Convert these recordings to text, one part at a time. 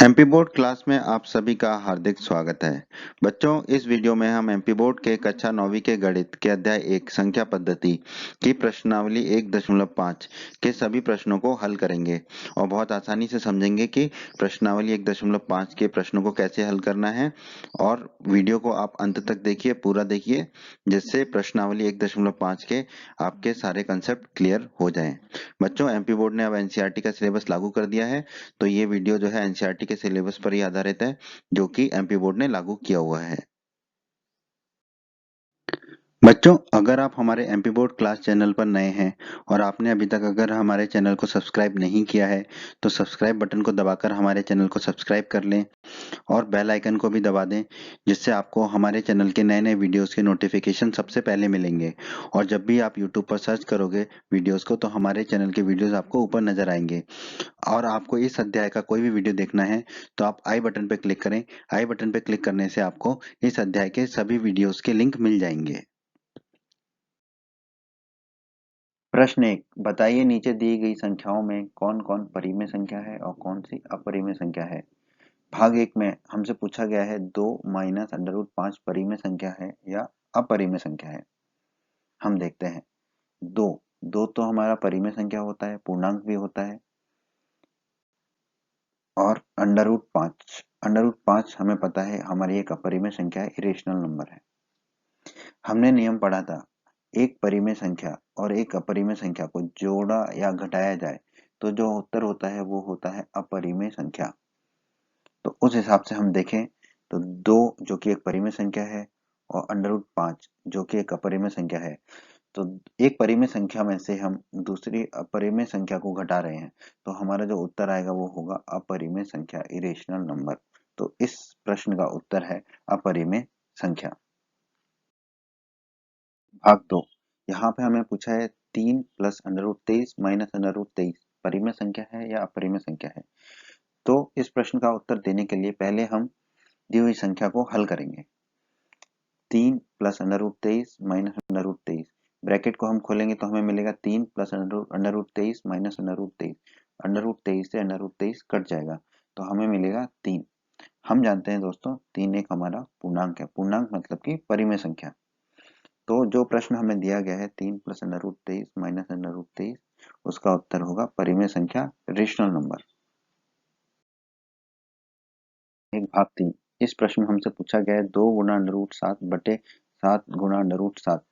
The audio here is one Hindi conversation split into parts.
एमपी बोर्ड क्लास में आप सभी का हार्दिक स्वागत है। बच्चों, इस वीडियो में हम एमपी बोर्ड के कक्षा 9वीं के गणित के अध्याय 1 संख्या पद्धति की प्रश्नावली 1.5 के सभी प्रश्नों को हल करेंगे और बहुत आसानी से समझेंगे कि प्रश्नावली 1.5 के प्रश्नों को कैसे हल करना है। और वीडियो को आप अंत तक देखिए, पूरा देखिए, जिससे प्रश्नावली 1.5 के आपके सारे कंसेप्ट क्लियर हो जाएं। बच्चों, एमपी बोर्ड ने अब एनसीईआरटी का सिलेबस लागू कर दिया है, तो ये वीडियो जो है एनसीईआरटी के सिलेबस पर ही आधारित है, जो कि एमपी बोर्ड ने लागू किया हुआ है। बच्चों, अगर आप हमारे एमपी बोर्ड क्लास चैनल पर नए हैं और आपने अभी तक अगर हमारे चैनल को सब्सक्राइब नहीं किया है, तो सब्सक्राइब बटन को दबाकर हमारे चैनल को सब्सक्राइब कर लें और बेल आइकन को भी दबा दें, जिससे आपको हमारे चैनल के नए नए वीडियोस के नोटिफिकेशन सबसे पहले मिलेंगे। और जब भी आप यूट्यूब पर सर्च करोगे वीडियोस को, तो हमारे चैनल के वीडियोस आपको ऊपर नजर आएंगे। और आपको इस अध्याय का कोई भी वीडियो देखना है तो आप आई बटन पर क्लिक करें। आई बटन पर क्लिक करने से आपको इस अध्याय के सभी वीडियोस के लिंक मिल जाएंगे। प्रश्न 1, बताइए नीचे दी गई संख्याओं में कौन कौन परिमेय संख्या है और कौन सी अपरिमेय संख्या है। भाग 1 में हमसे पूछा गया है 2 माइनस अंडर रूट 5 परिमेय संख्या है या अपरिमेय संख्या है। हम देखते हैं। दो दो तो हमारा परिमेय संख्या होता है, पूर्णांक भी होता है। और अंडर रूट 5 हमें पता है हमारी एक अपरिमेय संख्या है, इरेशनल नंबर है। हमने नियम पढ़ा था, एक परिमेय संख्या और एक अपरिमेय संख्या को जोड़ा या घटाया जाए तो जो उत्तर होता है वो होता है अपरिमेय संख्या। तो उस हिसाब से हम देखें तो 2 जो कि एक परिमेय संख्या है और अंडर रूट 5 जो कि एक अपरिमेय संख्या है, तो एक परिमेय संख्या में से हम दूसरी अपरिमेय संख्या को घटा रहे हैं, तो हमारा जो उत्तर आएगा वो होगा अपरिमेय संख्या, इरेशनल नंबर। तो इस प्रश्न का उत्तर है अपरिमेय संख्या। भाग 2, यहाँ पे हमें पूछा है 3 plus under root 23 minus under root 23 परिमेय संख्या है या अपरिमेय संख्या है। तो इस प्रश्न का उत्तर देने के लिए पहले हम दी हुई संख्या को हल करेंगे। 3 plus under root 23 minus under root 23, bracket को हम खोलेंगे तो हमें मिलेगा 3 plus under root 23 minus under root 23। Under root 23 से अंडर रूट 23 कट जाएगा तो हमें मिलेगा 3। हम जानते हैं दोस्तों 3 एक हमारा पूर्णांक है, पूर्णांक मतलब कि परिमेय संख्या। तो जो प्रश्न हमें दिया गया है 3 plus under root 23 minus under root 23, उसका उत्तर होगा परिमेय संख्या, रेशनल नंबर। एक भाग 3, इस प्रश्न में हमसे पूछा गया है 2 गुना अंडर रूट 7 बटे 7 गुना अंडर रूट 7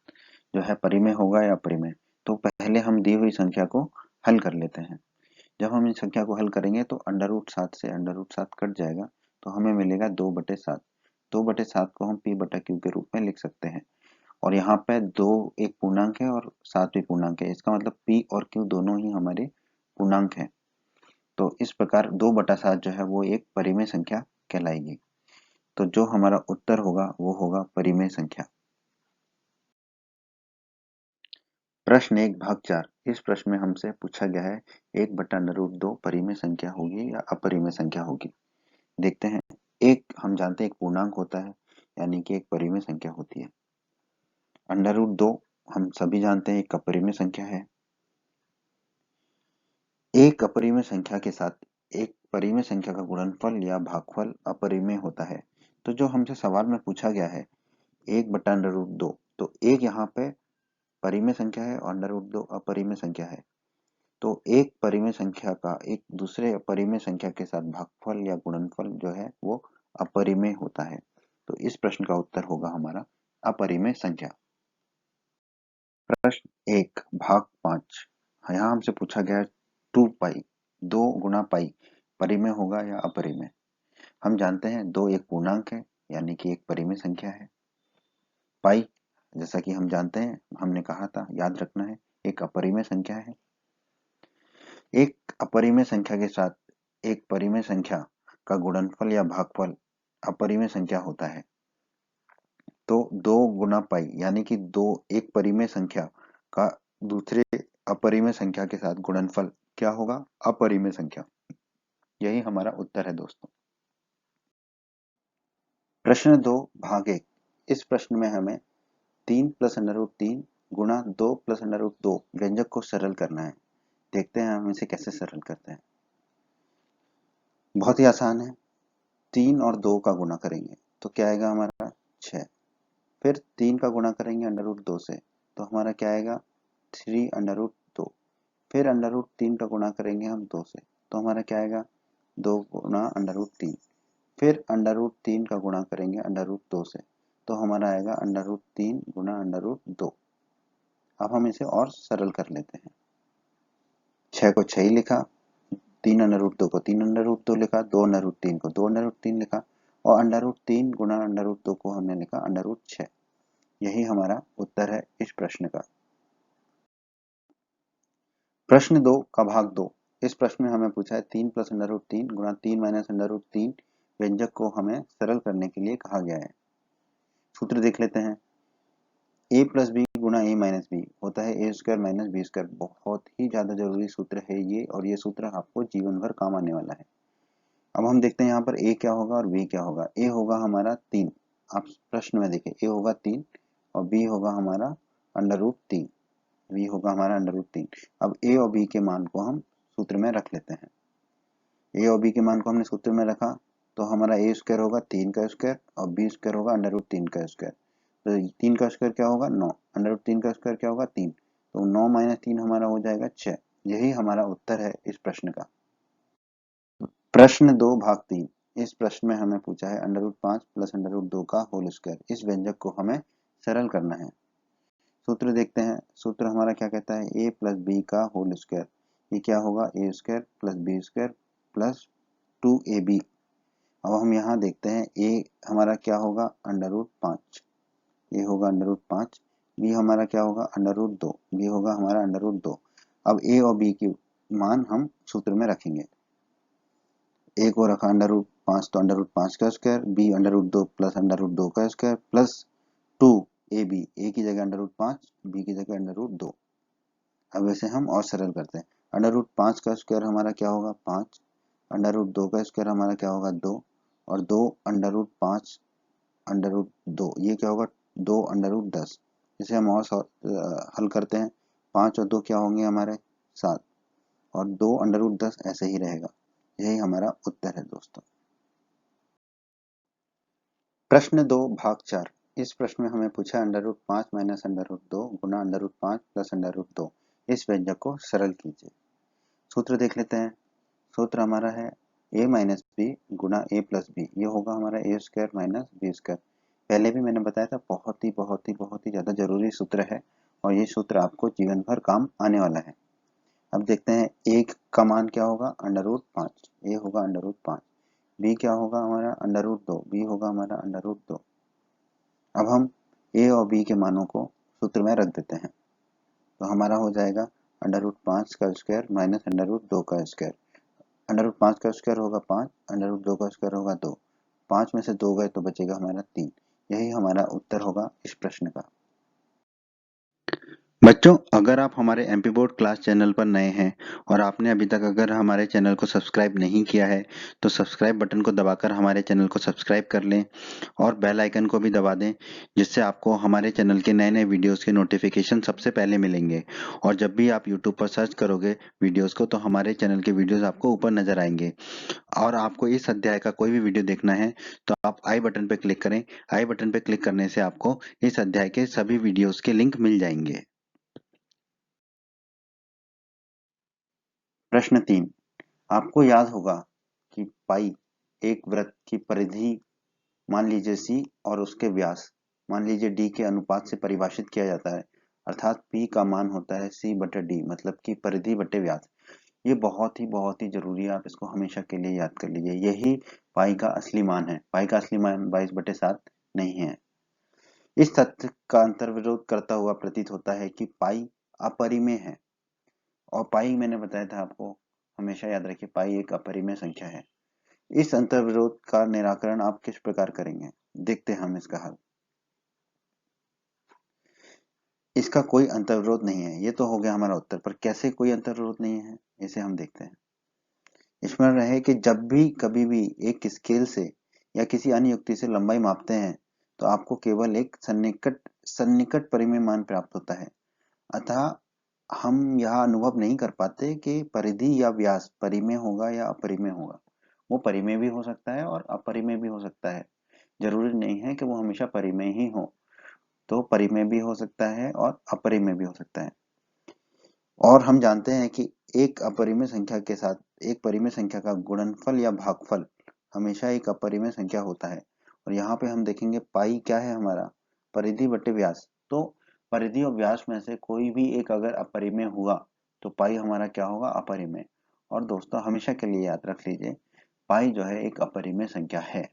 जो है परिमेय होगा या अपरिमेय। तो पहले हम दी हुई संख्या को हल कर लेते हैं। जब हम इन संख्या को हल करेंगे तो अंडर रूट 7 से अंडर रूट 7 कट जाएगा तो हमें मिलेगा 2/7। 2/7 को हम p बटा q के रूप में लिख सकते हैं। और यहाँ पे 2 एक पूर्णांक है और 7 भी पूर्णांक है, इसका मतलब p और q दोनों ही हमारे पूर्णांक हैं। तो इस प्रकार 2/7 जो है वो एक परिमेय संख्या कहलाएगी। तो जो हमारा उत्तर होगा वो होगा परिमेय संख्या। प्रश्न 1 भाग 4, इस प्रश्न में हमसे पूछा गया है 1/√2 परिमेय संख्या होगी या अपरिमेय संख्या होगी। देखते हैं। एक हम जानते हैं एक पूर्णांक होता है, यानी कि एक परिमेय संख्या होती है। अंडर रूट 2 हम सभी जानते हैं एक अपरिमेय संख्या है। एक अपरिमेय संख्या के साथ एक परिमेय संख्या का गुणनफल या भागफल अपरिमेय होता है। तो जो हमसे सवाल में पूछा गया है 1/√2, तो एक यहाँ पे परिमेय संख्या है और अंडर रूट 2 अपरिमेय संख्या है। तो एक परिमेय संख्या का एक दूसरे परिमेय संख्या के साथ भागफल या गुणनफल जो है वो अपरिमेय होता है। तो इस प्रश्न का उत्तर होगा हमारा अपरिमेय संख्या। प्रश्न 1 भाग 5, यहाँ हमसे पूछा गया है 2 पाई, 2 गुना पाई परिमेय होगा या अपरिमेय। हम जानते हैं 2 एक पूर्णांक है, यानी कि एक परिमेय संख्या है। पाई जैसा कि हम जानते हैं, हमने कहा था, याद रखना है, एक अपरिमेय संख्या है। एक अपरिमेय संख्या के साथ एक परिमेय संख्या का गुणनफल या भागफल अपरिमेय संख्या होता है। तो 2 गुना पाई यानी कि 2 एक परिमेय संख्या का दूसरे अपरिमेय संख्या के साथ गुणनफल क्या होगा? अपरिमेय संख्या। यही हमारा उत्तर है दोस्तों। प्रश्न 2 भाग 1, इस प्रश्न में हमें 3 प्लस अंडर रूट 3 गुणा 2 प्लस अंडर रूट 2 व्यंजक को सरल करना है। देखते हैं हम इसे कैसे सरल करते हैं। बहुत ही आसान है। 3 और 2 का गुणा करेंगे तो क्या आएगा हमारा 6। फिर 3 का गुणा करेंगे अंडर रूट 2 से तो हमारा क्या आएगा 3 अंडर रूट 2। फिर अंडर रूट 3 का गुणा करेंगे हम 2 से तो हमारा क्या आएगा 2 गुणा अंडर रूट 3। फिर अंडर रूट 3 का गुणा करेंगे अंडर रूट 2 से तो हमारा आएगा अंडर रूट 3 गुणा अंडर रूट 2। अब हम इसे और सरल कर लेते हैं। 6 को 6 ही लिखा, 3 अंडर रूट 2 को 3 अंडर रूट 2 लिखा, 2 अंडर रूट 3 को 2 अंडर रूट 3 लिखा और अंडर रूट 3 गुणा अंडर रूट 2 को हमने लिखा अंडर रूट 6। यही हमारा उत्तर है इस प्रश्न का। प्रश्न 2 का भाग 2। इस प्रश्न में हमें पूछा है 3 प्लस अंडर रूट 3 गुणा 3 माइनस अंडर रूट 3 व्यंजक को हमें सरल करने के लिए कहा गया है। सूत्र देख लेते हैं। a प्लस बी गुणा a माइनस बी होता है a square minus B square. बहुत ही ज्यादा जरूरी सूत्र है ये, और ये सूत्र आपको जीवन भर काम आने वाला है। अब हम देखते हैं यहाँ पर a क्या होगा और b क्या होगा। a होगा हमारा 3, आप प्रश्न में देखें a होगा 3 और b होगा हमारा अंडर रूट 3, b होगा हमारा अंडर रूट 3। अब a और b के मान को हम सूत्र में रख लेते हैं। a और b के मान को हमने सूत्र में रखा तो हमारा a स्क्वायर होगा 3 का स्क्वायर और b स्क्वायर होगा अंडर रूट 3 का स्क्वायर। तो 3 का स्क्वायर क्या होगा 9, अंडर रूट 3 का स्क्वायर क्या होगा 3, तो 9 माइनस 3 हमारा हो जाएगा 6। यही हमारा उत्तर है इस प्रश्न का। प्रश्न 2 भाग 3। इस प्रश्न में हमें पूछा है under root 5 plus under root 2 का होल स्क्वायर। इस व्यंजक को हमें सरल करना है। सूत्र देखते हैं। सूत्र हमारा क्या कहता है a प्लस बी का होल स्क्वायर। ये क्या होगा a square plus B square plus 2ab। अब हम यहाँ देखते हैं a हमारा क्या होगा अंडर रूट 5, ये होगा अंडर रूट 5। बी हमारा क्या होगा अंडर रूट 2, बी होगा हमारा अंडर रूट 2। अब a और b की मान हम सूत्र में रखेंगे। a को रखा अंडर रूट 5 तो अंडर रूट 5 का square, b under root 2 plus under root 2 का स्क्वायर प्लस 2ab, a की जगह अंडर रूट 5, b की जगह अंडर रूट 2। अब इसे हम और सरल करते हैं। अंडर रूट 5 का स्क्वायर हमारा क्या होगा 5, अंडर रूट 2 का स्क्वायर हमारा क्या होगा 2 और 2 अंडर रूट 5 अंडर रूट 2, ये क्या होगा 2 अंडर रूट 10। इसे हम और हल करते हैं। 5 और 2 क्या होंगे हमारे 7 और 2 अंडर रूट 10 ऐसे ही रहेगा। यही हमारा उत्तर है दोस्तों। प्रश्न 2 भाग 4। इस प्रश्न में हमें पूछा under root 5 minus under root 2 गुना under root 5 plus under root 2। इस व्यंजक को सरल कीजिए। सूत्र देख लेते हैं। सूत्र हमारा है a माइनस बी गुना a प्लस बी। ये होगा हमारा a square minus B square. पहले भी मैंने बताया था बहुत ही ज्यादा जरूरी सूत्र है और ये सूत्र आपको जीवन भर काम आने वाला है। अब देखते हैं a का मान क्या होगा अंडर रूट 5, a होगा अंडर रूट 5, b क्या होगा हमारा अंडर रूट 2, b होगा हमारा अंडर रूट 2। अब हम a और b के मानों को सूत्र में रख देते हैं तो हमारा हो जाएगा अंडर रूट 5 का स्क्वायर माइनस अंडर रूट 2 का स्क्वायर। अंडर रूट 5 का स्क्वायर होगा 5, अंडर रूट 2 का स्क्वायर होगा 2, 5 में से 2 गए तो बचेगा हमारा 3। यही हमारा उत्तर होगा इस प्रश्न का। बच्चों, अगर आप हमारे एमपी बोर्ड क्लास चैनल पर नए हैं और आपने अभी तक अगर हमारे चैनल को सब्सक्राइब नहीं किया है तो सब्सक्राइब बटन को दबाकर हमारे चैनल को सब्सक्राइब कर लें और बेल आइकन को भी दबा दें, जिससे आपको हमारे चैनल के नए नए वीडियोस के नोटिफिकेशन सबसे पहले मिलेंगे। और जब भी आप यूट्यूब पर सर्च करोगे वीडियोस को तो हमारे चैनल के वीडियोस आपको ऊपर नजर आएंगे। और आपको इस अध्याय का कोई भी वीडियो देखना है तो आप आई बटन पर क्लिक करें। आई बटन पर क्लिक करने से आपको इस अध्याय के सभी वीडियोस के लिंक मिल जाएंगे। प्रश्न 3। आपको याद होगा कि पाई एक वृत्त की परिधि मान लीजिए सी और उसके व्यास मान लीजिए डी के अनुपात से परिभाषित किया जाता है। अर्थात पी का मान होता है सी बटे डी, मतलब कि परिधि बटे व्यास। ये बहुत ही जरूरी है, आप इसको हमेशा के लिए याद कर लीजिए। यही पाई का असली मान है। पाई का असली मान 22/7 नहीं है। इस तथ्य का अंतर्विरोध करता हुआ प्रतीत होता है कि पाई अपरिमेय है। और पाई मैंने बताया था आपको, हमेशा याद रखिए पाई एक अपरिमेय संख्या है। इस अंतर्विरोध का निराकरण आप किस प्रकार करेंगे, देखते हैं हम इसका हल। इसका कोई अंतर्विरोध नहीं है, ये तो हो गया हमारा उत्तर। पर कैसे कोई अंतर्विरोध नहीं है इसे हम देखते हैं। स्मरण रहे कि जब भी कभी भी एक स्केल से या किसी अन्य युक्ति से लंबाई मापते हैं तो आपको केवल एक सन्निकट परिमेय मान प्राप्त होता है। अतः हम यह अनुभव नहीं कर पाते कि परिधि या व्यास परिमेय होगा या अपरिमेय होगा। वो परिमेय भी हो सकता है और अपरिमेय भी हो सकता है। जरूरी नहीं है कि वो हमेशा परिमेय ही हो। तो परिमेय भी हो सकता है और अपरिमेय भी हो सकता है। और हम जानते हैं कि एक अपरिमेय संख्या के साथ एक परिमेय संख्या का गुणनफल या भागफल हमेशा एक अपरिमेय संख्या होता है। और यहाँ पे हम देखेंगे पाई क्या है हमारा, परिधि बटे व्यास। तो परिधि और व्यास में से कोई भी एक अगर अपरिमेय हुआ तो पाई हमारा क्या होगा, अपरिमेय। और दोस्तों हमेशा के लिए याद रख लीजिए, पाई जो है एक अपरिमेय संख्या है।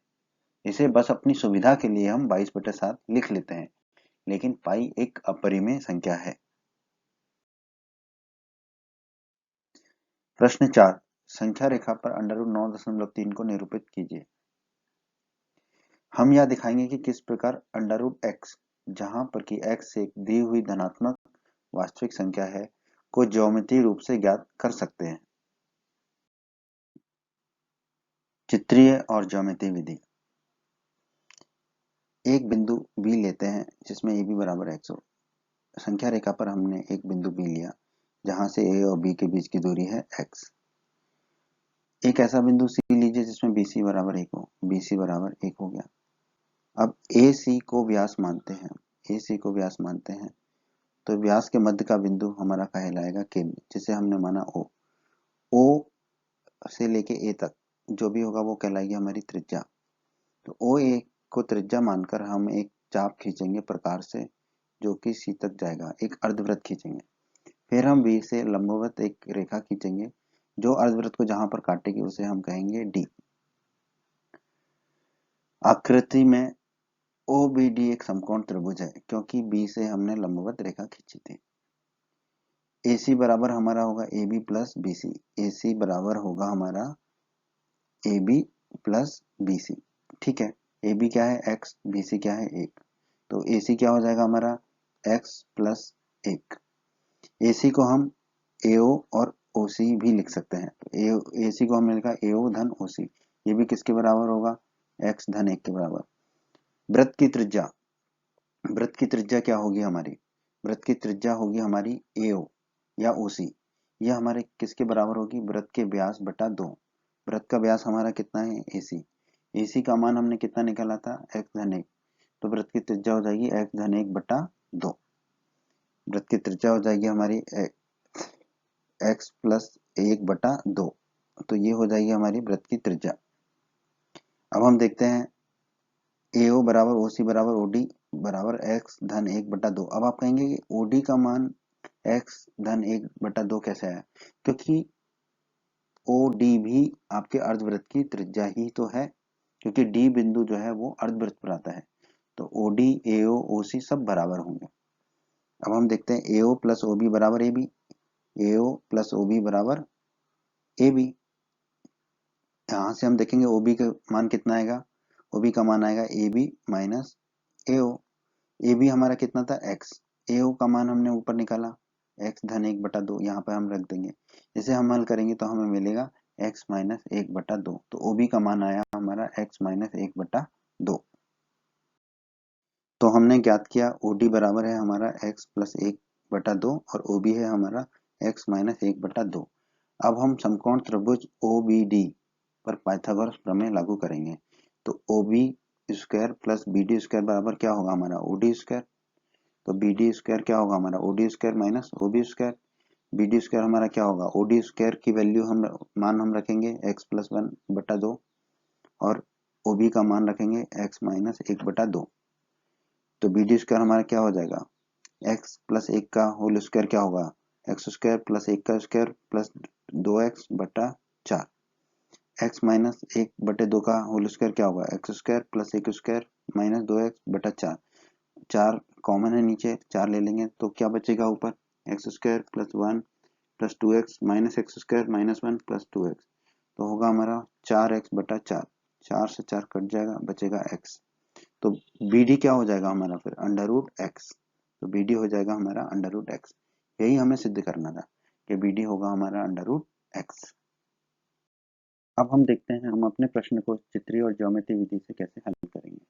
इसे बस अपनी सुविधा के लिए हम 22/7 लिख लेते हैं, लेकिन पाई एक अपरिमेय संख्या है। प्रश्न 4, संख्या रेखा पर √9.3 को निरूपित कीजिए। हम यह दिखाएंगे कि किस प्रकार √x, जहां पर कि x एक दी हुई धनात्मक वास्तविक संख्या है, को ज्यामितीय रूप से ज्ञात कर सकते हैं। चित्रीय और ज्यामितीय विधि। एक बिंदु B लेते हैं जिसमें AB बराबर x हो। संख्या रेखा पर हमने एक बिंदु B लिया जहां से A और B के बीच की दूरी है x। एक ऐसा बिंदु C लीजिए जिसमें BC बराबर 1 हो। BC बराबर 1 हो गया। अब AC को व्यास मानते हैं, AC को व्यास मानते हैं, तो व्यास के मध्य का बिंदु हमारा कहलाएगा केंद्र, जिसे हमने माना O। O से लेके A तक जो भी होगा वो कहलाएगी हमारी त्रिज्या। तो OA को त्रिज्या मानकर हम एक चाप खींचेंगे प्रकार से, जो कि C तक जाएगा, एक अर्धवृत्त खींचेंगे। फिर हम B से लंबवत एक रेखा खींचेंगे जो अर्धवृत्त को जहां पर काटेगी उसे हम कहेंगे D। आकृति में OBD एक समकोण त्रिभुज है क्योंकि B से हमने लंबवत रेखा खींची थी। AC बराबर हमारा होगा AB प्लस BC। AC बराबर होगा हमारा AB प्लस BC। ठीक है, AB क्या है x, BC क्या है 1। तो AC क्या हो जाएगा हमारा x प्लस 1। AC को हम AO और OC भी लिख सकते हैं। AC को हमने लिखा AO धन OC, ये भी किसके बराबर होगा, x धन 1 के बराबर। वृत्त की त्रिज्या, वृत्त की त्रिज्या क्या होगी हमारी, वृत्त की त्रिज्या होगी हमारी AO या OC। यह हमारे किसके बराबर होगी, वृत्त के व्यास बटा 2। वृत्त का व्यास हमारा कितना है AC। AC का मान हमने कितना निकाला था, x धन 1। तो वृत्त की त्रिज्या हो जाएगी x धन 1 बटा 2। वृत्त की त्रिज्या हो जाएगी हमारी x प्लस 1 बटा 2। तो ये हो जाएगी हमारी वृत्त की त्रिज्या। अब हम देखते हैं AO बराबर OC बराबर OD बराबर x धन 1 बटा 2। अब आप कहेंगे कि OD का मान x धन 1 बटा 2 कैसे आया, क्योंकि OD भी आपके अर्धवृत्त की त्रिज्या ही तो है, क्योंकि D बिंदु जो है वो अर्धवृत्त पर आता है। तो OD, AO, OC सब बराबर होंगे। अब हम देखते हैं AO प्लस OB बराबर AB। AO प्लस OB बराबर AB। यहाँ से हम देखेंगे OB का मान कितना आएगा, OB का मान आएगा AB माइनस AO। AB हमारा कितना था x, AO का मान हमने ऊपर निकाला x धन 1 बटा 2, यहाँ पर हम रख देंगे। इसे हम हल करेंगे तो हमें मिलेगा x माइनस 1 बटा 2। तो OB का मान आया हमारा x माइनस 1 बटा 2। तो हमने ज्ञात किया OD बराबर है हमारा x प्लस 1 बटा 2 और OB है हमारा x माइनस 1 बटा 2। अब हम समकोण त्रिभुज OBD पर पाइथागोरस प्रमेय लागू करेंगे। तो OB square plus BD square बराबर क्या होगा हमारा OD स्क्वायर। तो BD स्क्वायर क्या होगा हमारा OD square minus OB square. BD square हमारा क्या होगा, OD स्क्वायर की वैल्यू हम मान हम रखेंगे x प्लस 1 बटा 2 और OB का मान रखेंगे x माइनस 1 बटा 2। तो BD स्क्वायर हमारा क्या हो जाएगा, x प्लस 1 का होल स्क्वायर क्या होगा, x स्क्वायर प्लस 1 का स्क्वायर प्लस 2x बटा 4। x माइनस 1 बटे 2 का होल स्क्वायर क्या होगा, x square plus 1 square minus 2x बटा 4। 4 कॉमन है नीचे, 4 ले लेंगे तो क्या बचेगा ऊपर, x square plus 1 plus 2x minus x square minus 1 plus 2x। तो होगा हमारा 4x बटा 4। 4 से 4 कट जाएगा, बचेगा x। तो BD क्या हो जाएगा हमारा फिर अंडर रूट x। तो BD हो जाएगा हमारा अंडर रूट x। यही हमें सिद्ध करना था कि BD होगा हमारा अंडर रूट x। अब हम देखते हैं हम अपने प्रश्न को चित्रीय और ज्योमेट्री विधि से कैसे हल करेंगे।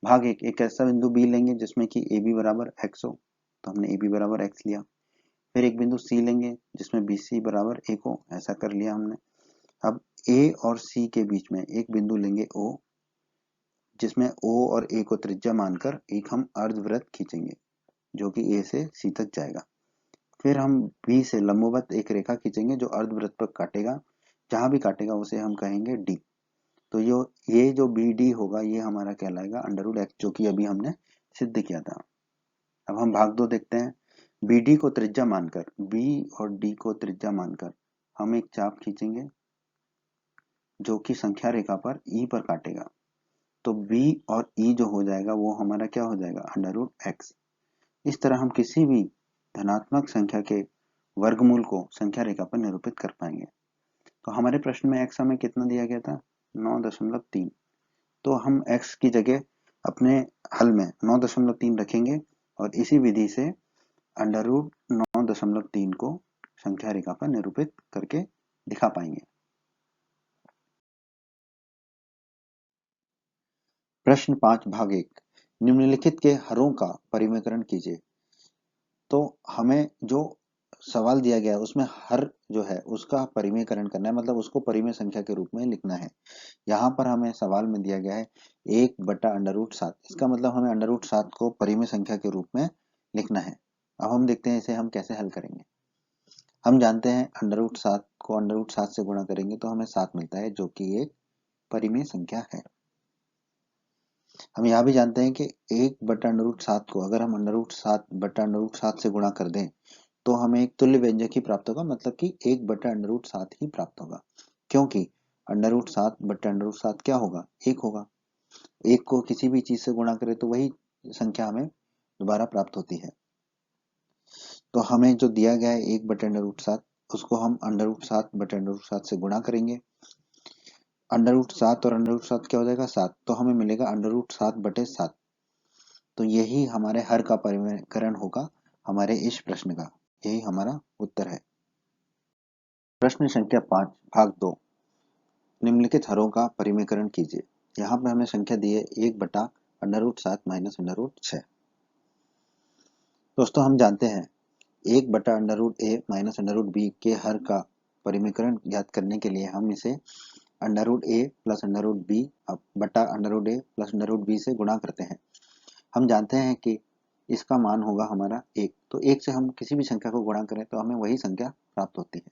भाग एक ऐसा बिंदु B लेंगे जिसमें कि AB बराबर x हो। तो हमने AB बराबर x लिया। फिर एक बिंदु C लेंगे जिसमें BC बराबर 1 हो, ऐसा कर लिया हमने। अब ए और सी के बीच में एक बिंदु लेंगे O, जिसमें O और A को त्रिज्या मानकर एक हम अर्धवृत्त खींचेंगे जो कि A से C तक जाएगा। फिर हम B से लंबवत एक रेखा खींचेंगे जो अर्धवृत्त पर काटेगा, जहां भी काटेगा उसे हम कहेंगे D। तो ये जो BD होगा ये हमारा कहलाएगा √x, जो कि अभी हमने सिद्ध किया था। अब हम भाग 2 देखते हैं। BD को त्रिज्या मानकर, B और D को त्रिज्या मानकर हम एक चाप खींचेंगे जो कि संख्या रेखा पर E पर काटेगा। तो B और E जो हो जाएगा वो हमारा क्या हो जाएगा, √x। इस तरह हम किसी भी धनात्मक संख्या के वर्गमूल को संख्या रेखा पर निरूपित कर पाएंगे। तो हमारे प्रश्न में x हमें कितना दिया गया था, 9.3। तो हम x की जगह अपने हल में 9.3 रखेंगे और इसी विधि से √9.3 को संख्या रेखा पर निरूपित करके दिखा पाएंगे। प्रश्न 5 भाग 1, निम्नलिखित के हरों का परिमेकरण कीजिए। तो हमें जो सवाल दिया गया है उसमें हर जो है उसका परिमेयकरण करना है, मतलब उसको परिमेय संख्या के रूप में लिखना है। यहाँ पर हमें सवाल में दिया गया है 1/√7। इसका मतलब हमें √7 को परिमेय संख्या के रूप में लिखना है। अब हम देखते हैं इसे हम कैसे हल करेंगे। हम जानते हैं √7 को √7 से गुणा करेंगे तो हमें 7 मिलता है, जो कि एक परिमेय संख्या है। हम यह भी जानते हैं कि 1/√7 को अगर हम √7/√7 से गुणा कर दें तो हमें एक तुल्य व्यंजक ही प्राप्त होगा, मतलब कि 1/√7 ही प्राप्त होगा, क्योंकि √7/√7 क्या होगा, 1 होगा। 1 को किसी भी चीज से गुणा करें तो वही संख्या हमें दोबारा प्राप्त होती है। तो हमें जो दिया गया है 1/√7 उसको हम √7/√7 से गुणा करेंगे। √7 और √7 क्या हो जाएगा, 7। तो हमें मिलेगा √7/7। तो यही हमारे हर का परिमेयकरण होगा हमारे इस प्रश्न का, यही हमारा उत्तर है। प्रश्न संख्या 5 भाग 2, निम्नलिखित हरों का परिमेयकरण कीजिए। यहाँ पे हमें संख्या दी है 1/√7 माइनस √6। दोस्तों हम जानते हैं 1/√a माइनस √b के हर का परिमेयकरण ज्ञात करने के लिए हम इसे √a प्लस √b बटा √a प्लस √b से गुणा करते हैं। हम जानते हैं कि इसका मान होगा हमारा 1। तो 1 से हम किसी भी संख्या को गुणा करें तो हमें वही संख्या प्राप्त होती है।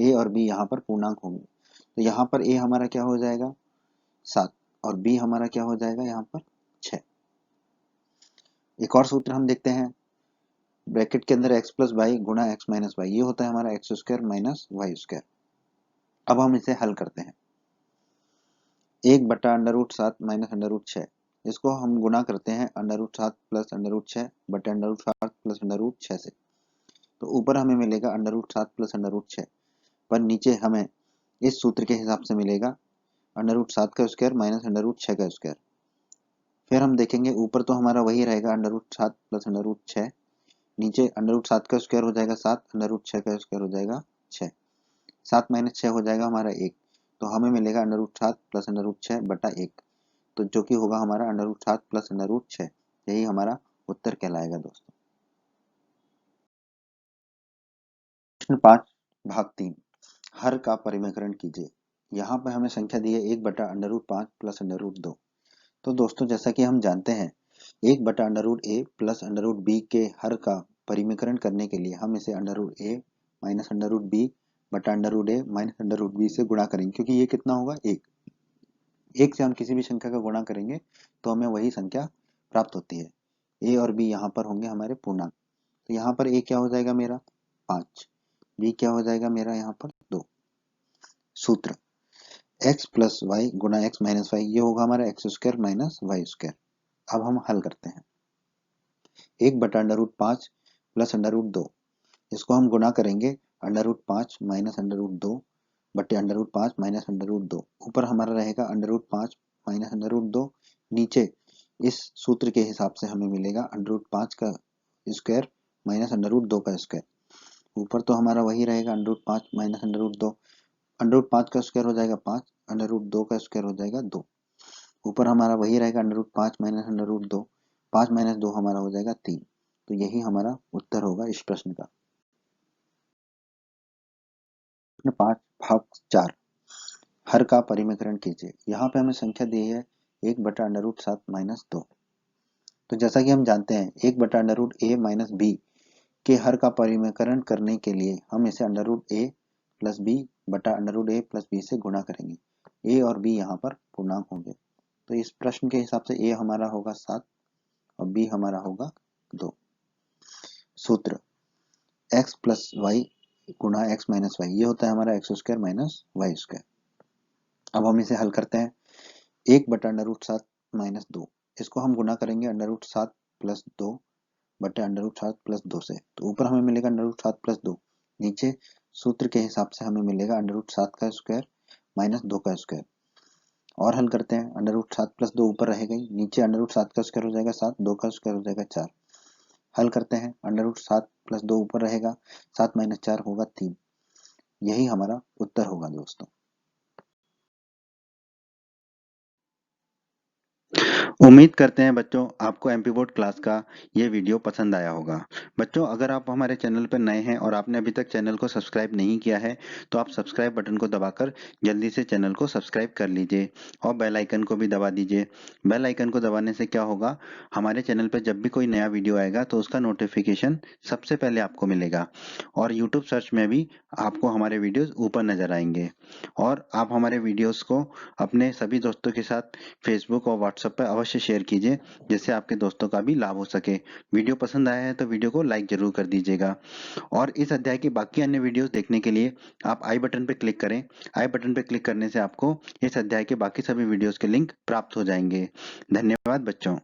a और b यहाँ पर पूर्णांक होंगे, तो यहाँ पर a हमारा क्या हो जाएगा 7 और b हमारा क्या हो जाएगा यहाँ पर 6। एक और सूत्र हम देखते हैं, ब्रैकेट के अंदर x प्लस वाई गुणा x माइनस वाई, ये होता है हमारा x² माइनस y²। अब हम इसे हल करते हैं। 1/√7 माइनस √6, इसको हम गुणा करते हैं √7 प्लस √6 बटे √7 प्लस √6 से। तो ऊपर हमें मिलेगा √7 प्लस √6, पर नीचे हमें इस सूत्र के हिसाब से मिलेगा √7 का स्क्वायर माइनस √6 का स्क्वायर। फिर हम देखेंगे ऊपर तो हमारा वही रहेगा √7 प्लस √6, नीचे √7 का स्क्वायर हो जाएगा 7, √6 का स्क्वायर हो जाएगा 6। 7 माइनस 6 हो जाएगा हमारा 1, तो हमें मिलेगा √7 प्लस √6 बटा 1, तो जो कि होगा हमारा √7 प्लस √6। यही हमारा उत्तर कहलाएगा दोस्तों। प्रश्न 5 भाग 3, हर का परिमेयकरण कीजिए। यहाँ पर हमें संख्या दी है 1/√5 प्लस √2। तो दोस्तों जैसा कि हम जानते हैं 1/√a प्लस √b के हर का परिमेयकरण करने के लिए हम इसे √a माइनस √b बटा √a माइनस √b से गुणा करेंगे, क्योंकि ये कितना होगा 1। 1 से हम किसी भी संख्या का गुणा करेंगे तो हमें वही संख्या प्राप्त होती है। a और b यहाँ पर होंगे हमारे पूर्णांक, तो यहाँ पर a क्या हो जाएगा मेरा 5, b क्या हो जाएगा मेरा यहाँ पर 2। सूत्र x प्लस वाई गुणा x माइनस वाई, ये होगा हमारा x² माइनस y²। अब हम हल करते हैं। 1/√5 प्लस √2, इसको हम गुणा करेंगे √5 माइनस √2 बटे √5 माइनस √2। ऊपर हमारा रहेगा √5 माइनस √2, नीचे इस सूत्र के हिसाब से हमें मिलेगा √5 का स्क्वायर माइनस √2 का स्क्वायर। ऊपर तो हमारा वही रहेगा √5 माइनस √2, √5 का स्क्वायर हो जाएगा 5, √2 का स्क्वायर हो जाएगा 2। ऊपर हमारा वही रहेगा √5 माइनस √2, 5 माइनस 2 हमारा हो जाएगा 3। तो यही हमारा उत्तर होगा इस प्रश्न का। प्रश्न 5 भाग 4, हर का परिमेकरण कीजिए। यहाँ पे हमें संख्या दी है 1/√7 माइनस 2। तो जैसा कि हम जानते हैं 1/√a माइनस b के हर का परिमेकरण करने के लिए हम इसे √a प्लस b बटा √a प्लस b से गुणा करेंगे। a और b यहाँ पर पूर्णांक होंगे। तो इस प्रश्न के हिसाब से a हमारा होगा 7 और b हमारा होगा 2। सूत्र x प्लस वाई गुणा x माइनस वाई, ये होता है हमारा x² माइनस y²। अब हम इसे हल करते हैं। 1/√7 माइनस 2, इसको हम गुणा करेंगे √7 प्लस 2 बटे √7 प्लस 2 से। तो ऊपर हमें मिलेगा √7 प्लस 2, नीचे सूत्र के हिसाब से हमें मिलेगा √7 का स्क्वायर माइनस 2 का स्क्वायर। और हल करते हैं, √7 प्लस 2 ऊपर रहेगा ही, नीचे √7 का स्क्वायर हो जाएगा 7, 2 का स्क्वायर हो जाएगा 4। हल करते हैं, √7 प्लस 2 ऊपर रहेगा, 7 माइनस 4 होगा 3। यही हमारा उत्तर होगा दोस्तों। उम्मीद करते हैं बच्चों आपको एमपी बोर्ड क्लास का ये वीडियो पसंद आया होगा। बच्चों अगर आप हमारे चैनल पर नए हैं और आपने अभी तक चैनल को सब्सक्राइब नहीं किया है तो आप सब्सक्राइब बटन को दबाकर जल्दी से चैनल को सब्सक्राइब कर लीजिए और बेल आइकन को भी दबा दीजिए। बेल आइकन को दबाने से क्या होगा, हमारे चैनल पर जब भी कोई नया वीडियो आएगा तो उसका नोटिफिकेशन सबसे पहले आपको मिलेगा और यूट्यूब सर्च में भी आपको हमारे वीडियोज ऊपर नजर आएंगे। और आप हमारे वीडियोज को अपने सभी दोस्तों के साथ फेसबुक और व्हाट्सएप पर अवश्य शेयर कीजिए जिससे आपके दोस्तों का भी लाभ हो सके। वीडियो पसंद आया है तो वीडियो को लाइक जरूर कर दीजिएगा और इस अध्याय की बाकी अन्य वीडियोस देखने के लिए आप आई बटन पर क्लिक करें। आई बटन पर क्लिक करने से आपको इस अध्याय के बाकी सभी वीडियोस के लिंक प्राप्त हो जाएंगे। धन्यवाद बच्चों।